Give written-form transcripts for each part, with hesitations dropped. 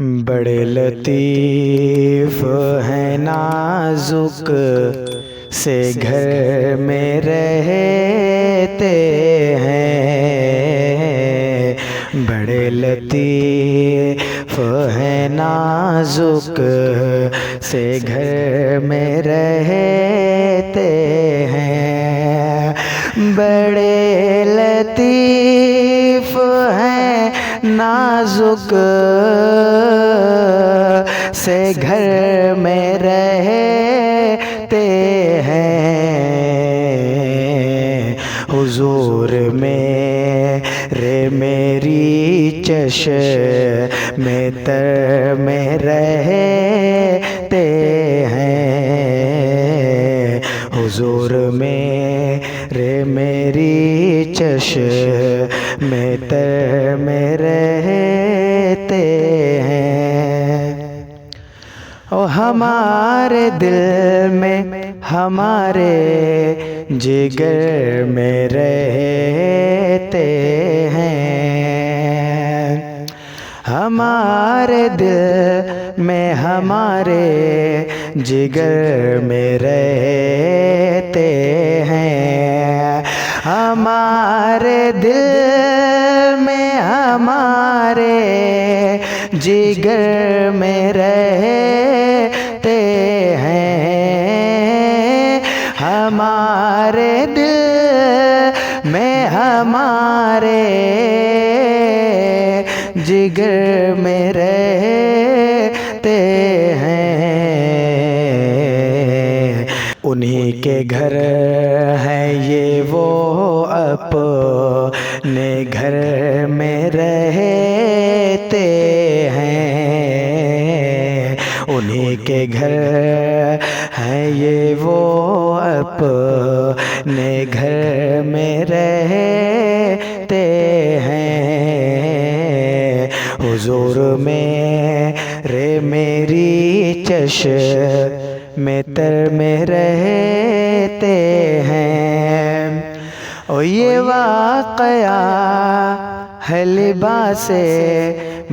بڑے لطیف ہیں نازک سے گھر میں رہتے ہیں، بڑے لطیف ہیں نازک سے گھر میں رہتے ہیں، بڑے لطیف ہیں نازک سے گھر میں رہتے ہیں، حضور میرے میری چشم تر میں رہتے ہیں، حضور میرے میری چشم تر میں رہتے ہیں، اور ہمارے دل میں ہمارے جگر میں رہتے ہیں، ہمارے دل میں ہمارے جگر میں رہتے ہیں، ہمارے دل میں ہمارے جگر میں رہتے ہیں، ہمارے دل میں ہمارے جگر میں رہتے ہیں، انہی کے گھر ہیں یہ وہ اپنے گھر میں رہتے ہیں، انہی کے گھر ہیں یہ وہ اپنے گھر میں رہتے ہیں، حضور میرے میری چشم تر میں رہتے ہیں، اور یہ واقعہ ہے لباس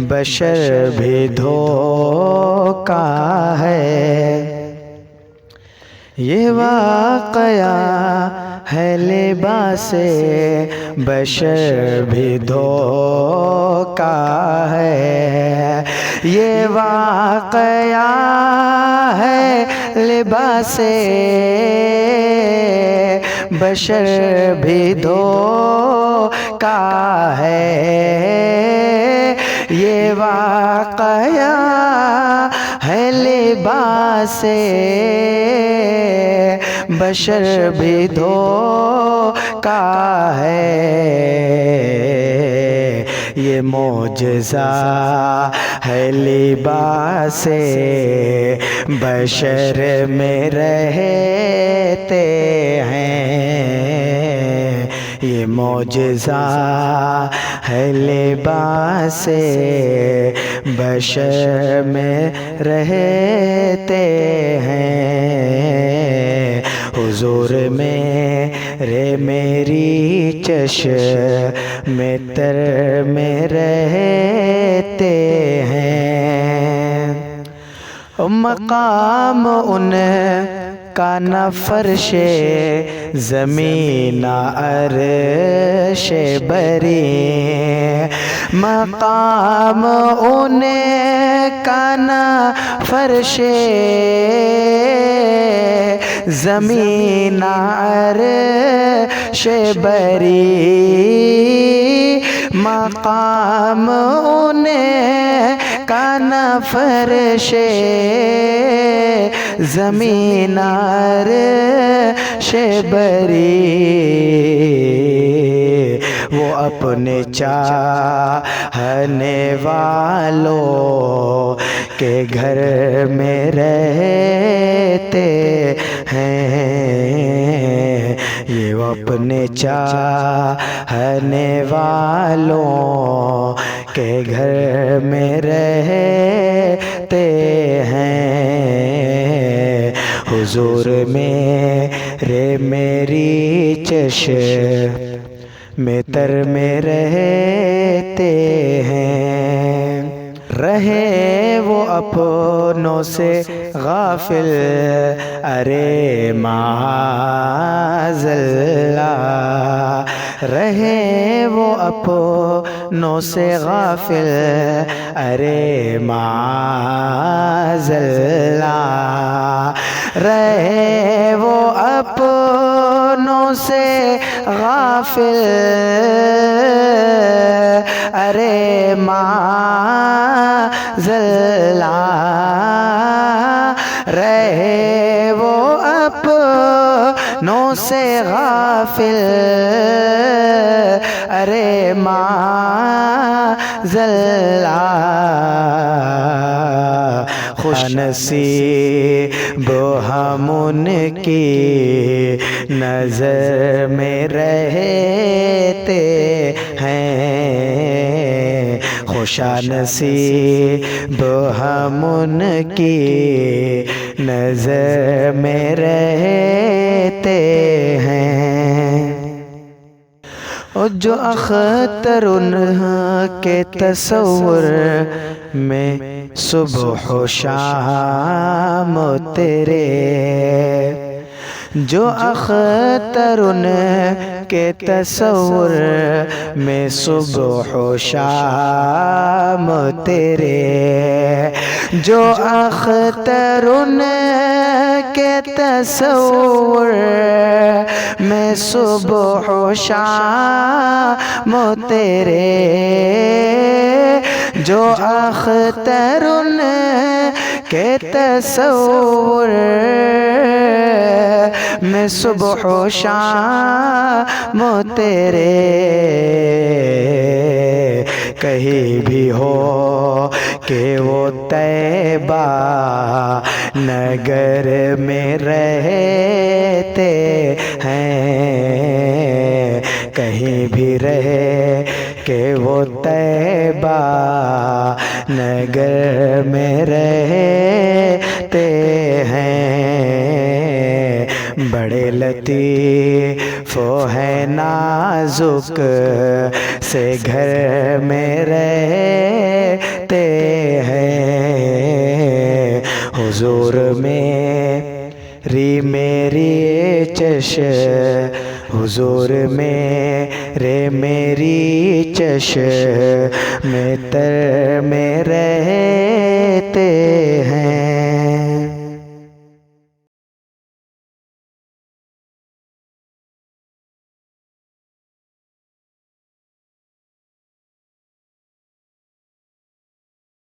بشر بھی دھوکا ہے، یہ واقعہ ہے لباس بشر بھی دھوکا ہے، یہ واقعہ ہے لباس بشر بھی دھوکا ہے، یہ واقعہ ہے لباس بشر بھی دھوکا ہے، یہ معجزہ ہے لباس بشر میں رہتے ہیں، یہ معجزہ ہے لباس بشر میں رہتے ہیں، حضور میرے میری چشم تر میں رہتے ہیں، مقام ان کا نہ فرش زمین عرش بری، مقام ان کا نہ فرش زمین عرش بری، مقام ان کا نہ فرش زمین عرش بری، وہ اپنے چاہنے والوں کے گھر میں رہتے ہیں، یہ وہ اپنے چاہنے والوں کے گھر میں رہتے ہیں، حضور میرے میری چشم تر میں رہتے ہیں، رہے وہ اپنوں سے غافل، ارے معاذ اللہ، رہے وہ اپنوں سے غافل، ارے معاذ اللہ، رہے وہ اپنوں سے غافل، ارے معاذ اللہ، رہے وہ اپنوں سے غافل، ارے معاذ اللہ، خوش نصیب ہم ان کی نظر میں رہتے ہیں، خوش نصیب ہم ان کی نظر میں رہتے ہیں، جو اختر ان کے تصور میں صبح و شام تیرے، جو اختر ان کے تصور میں صبح و شام تیرے، جو اختر ان کے تصور میں صبح و شام تیرے، جو اختر ان کے تصور میں صبح و شام تیرے، کہیں بھی ہو کہ وہ طیبہ نگر میں رہتے ہیں، کہیں بھی رہے کہ وہ طیبہ نگر میں رہتے ہیں، بڑے لطیف ہے نازک سے گھر میں رہتے ہیں، حضور میری چش، حضور میری چش میں تر میں